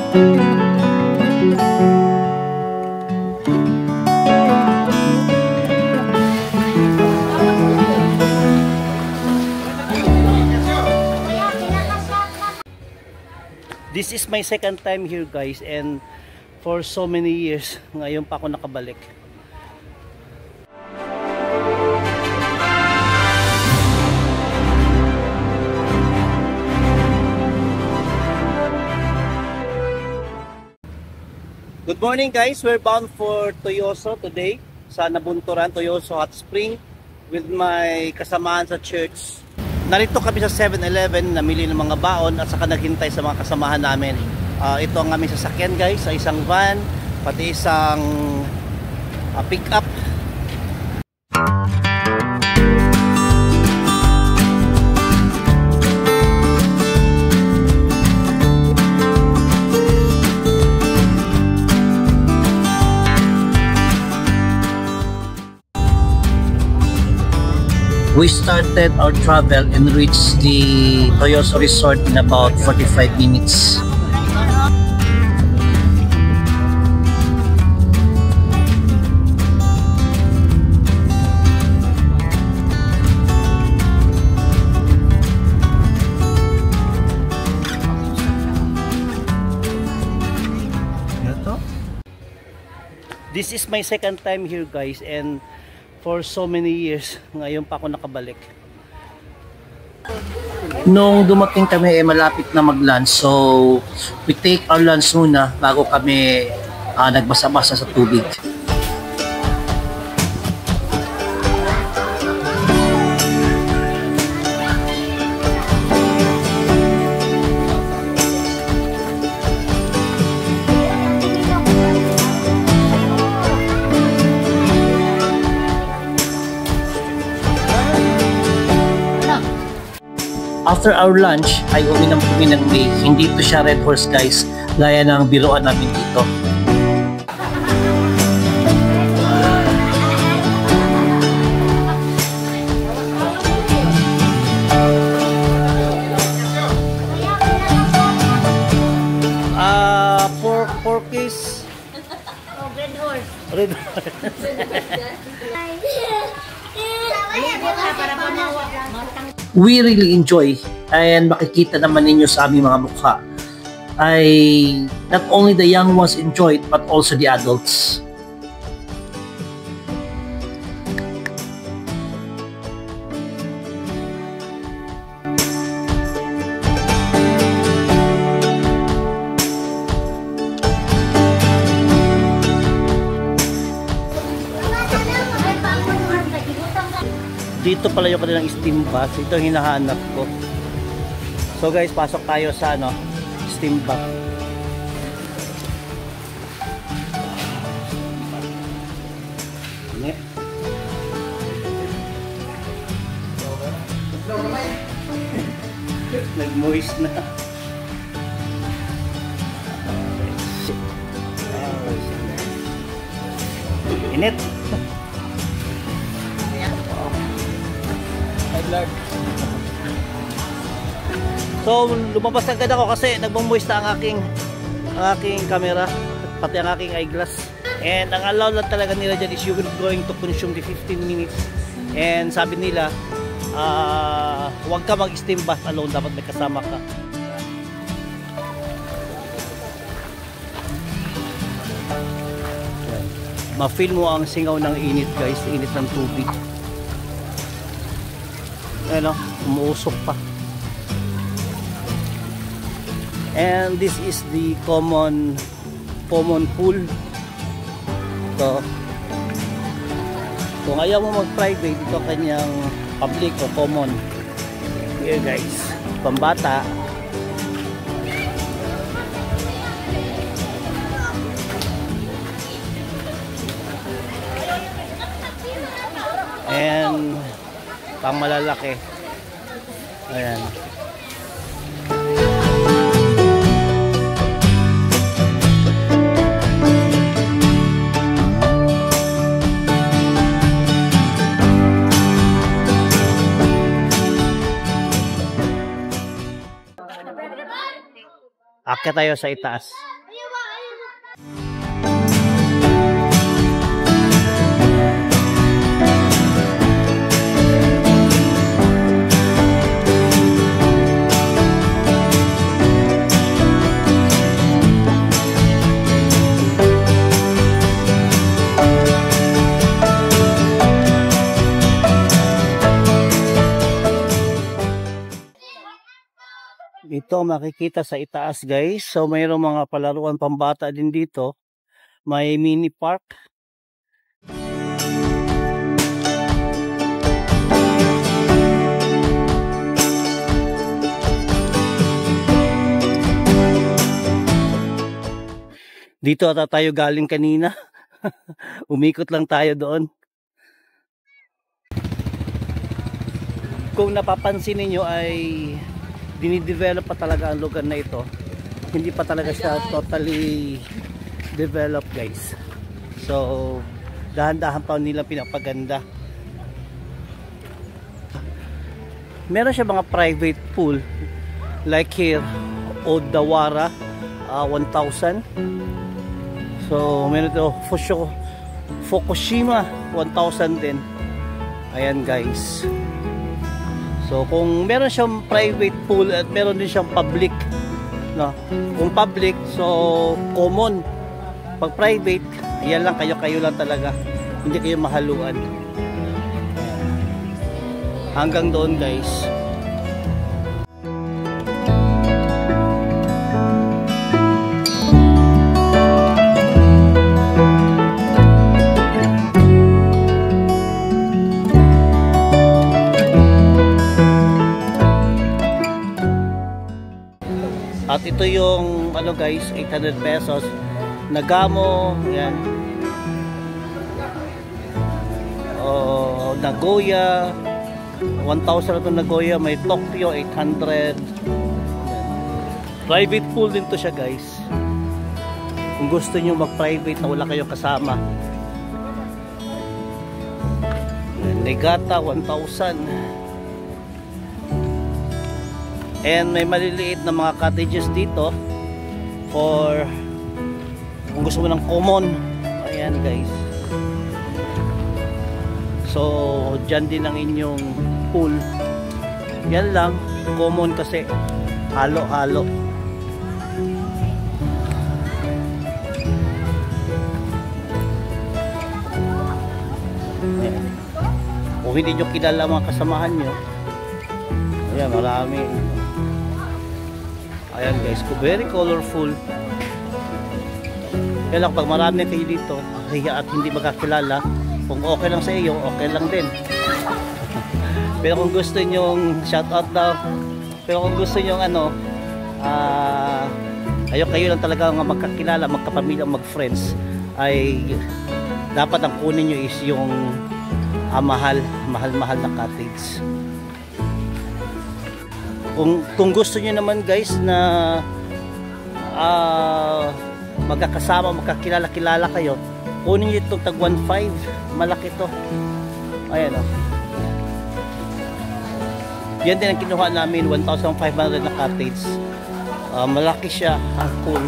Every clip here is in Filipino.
This is my second time here guys, and for so many years ngayon pa ako nakabalik. Good morning guys, we're bound for Toyoso today sa Nabunturan, Toyoso Hot Spring with my kasamahan sa church. Narito kami sa 7-Eleven, namili ng mga baon at saka naghintay sa mga kasamahan namin. Ito ang aming sasakyan guys, sa isang van, pati isang pick-up. We started our travel and reached the Toyoso Resort in about 45 minutes. This is my second time here guys, and for so many years ngayon pa ako nakabalik. Nung dumating kami malapit na mag-lunch, so we take our lunch muna bago kami nagbasa-basa sa tubig. After our lunch ay uminom kami ng may. Hindi ito siya Red Horse guys, gaya ng biruan namin dito. Four piece. Oh, Red Horse. Red Horse. We really enjoy, and makikita naman ninyo sa aming mga mukha ay not only the young ones enjoy it but also the adults. Dito pala yung kanilang steam bath. Ito yung hinahanap ko. So guys, pasok tayo sa steam bath. Nag-moist na. Init. So lumabas agad ako kasi nagmo-moist na ang aking camera, pati ang aking eyeglass. And ang allow lang talaga nila dyan is you're going to consume the 15 minutes. And sabi nila, huwag ka mag-steam bath alone, dapat may kasama ka. Ma-feel mo ang singaw ng init guys, init ng tubig. Ano, umuusok pa. And this is the common pool. So, kung ayaw mo mag-private, ito kanyang public o common. Here guys, pambata. And pang malalaki. Ayan. Akyat tayo sa itaas. Ito ang makikita sa itaas guys. So mayroong mga palaruan pambata din dito. May mini park. Dito ata tayo galing kanina. Umikot lang tayo doon. Kung napapansin niyo ay dinidevelop pa talaga ang lugar na ito. Hindi pa talaga siya totally developed guys. So dahan-dahan pa nila pinapaganda. Meron siya mga private pool like here Odawara 1,000. So meron ito Fukushima 1,000 din. Ayan guys. So kung meron siyang private pool at meron din siyang public, no? Kung public, so common. Pag private, yan lang, kayo lang talaga. Hindi kayo mahaluan. Hanggang doon guys. At ito yung ano guys, 800 pesos. Nagamo, yan. Nagoya, 1,000 na ito Nagoya. May Tokyo, 800. Yan. Private pool din to siya guys. Kung gusto nyo mag-private na wala kayong kasama. Negata, 1,000. And may maliliit na mga cottages dito for kung gusto mo ng common. Ayan guys. So dyan din ang inyong pool. Yan lang, common kasi halo-halo. Kung hindi nyo kilala mga kasamahan nyo, ayan, marami. Ayan guys, very colorful. Kaya lang pag marami kayo dito at hindi magkakilala, kung okay lang sa iyo, okay lang din. Pero kung gusto nyong shoutout daw, pero kung gusto nyong ano, kayo lang talaga magkakilala, magkapamilya, mag-friends, ay dapat ang kunin nyo is yung mahal na cottage. Kung gusto niyo naman guys na magkakasama, magkakilala kayo, kunin niyo itong tag 1.5, malaki to. Ayan o. Yan din ang kinuha namin, 1,500 na cottage. Malaki siya, cool.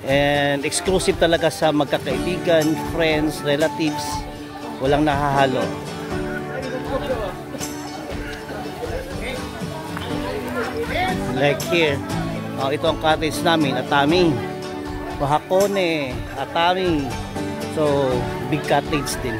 And exclusive talaga sa magkakaibigan, friends, relatives. Walang nahahalo. Like here, ito ang cottage namin, Atami, Hakone, Atami. So big cottage din.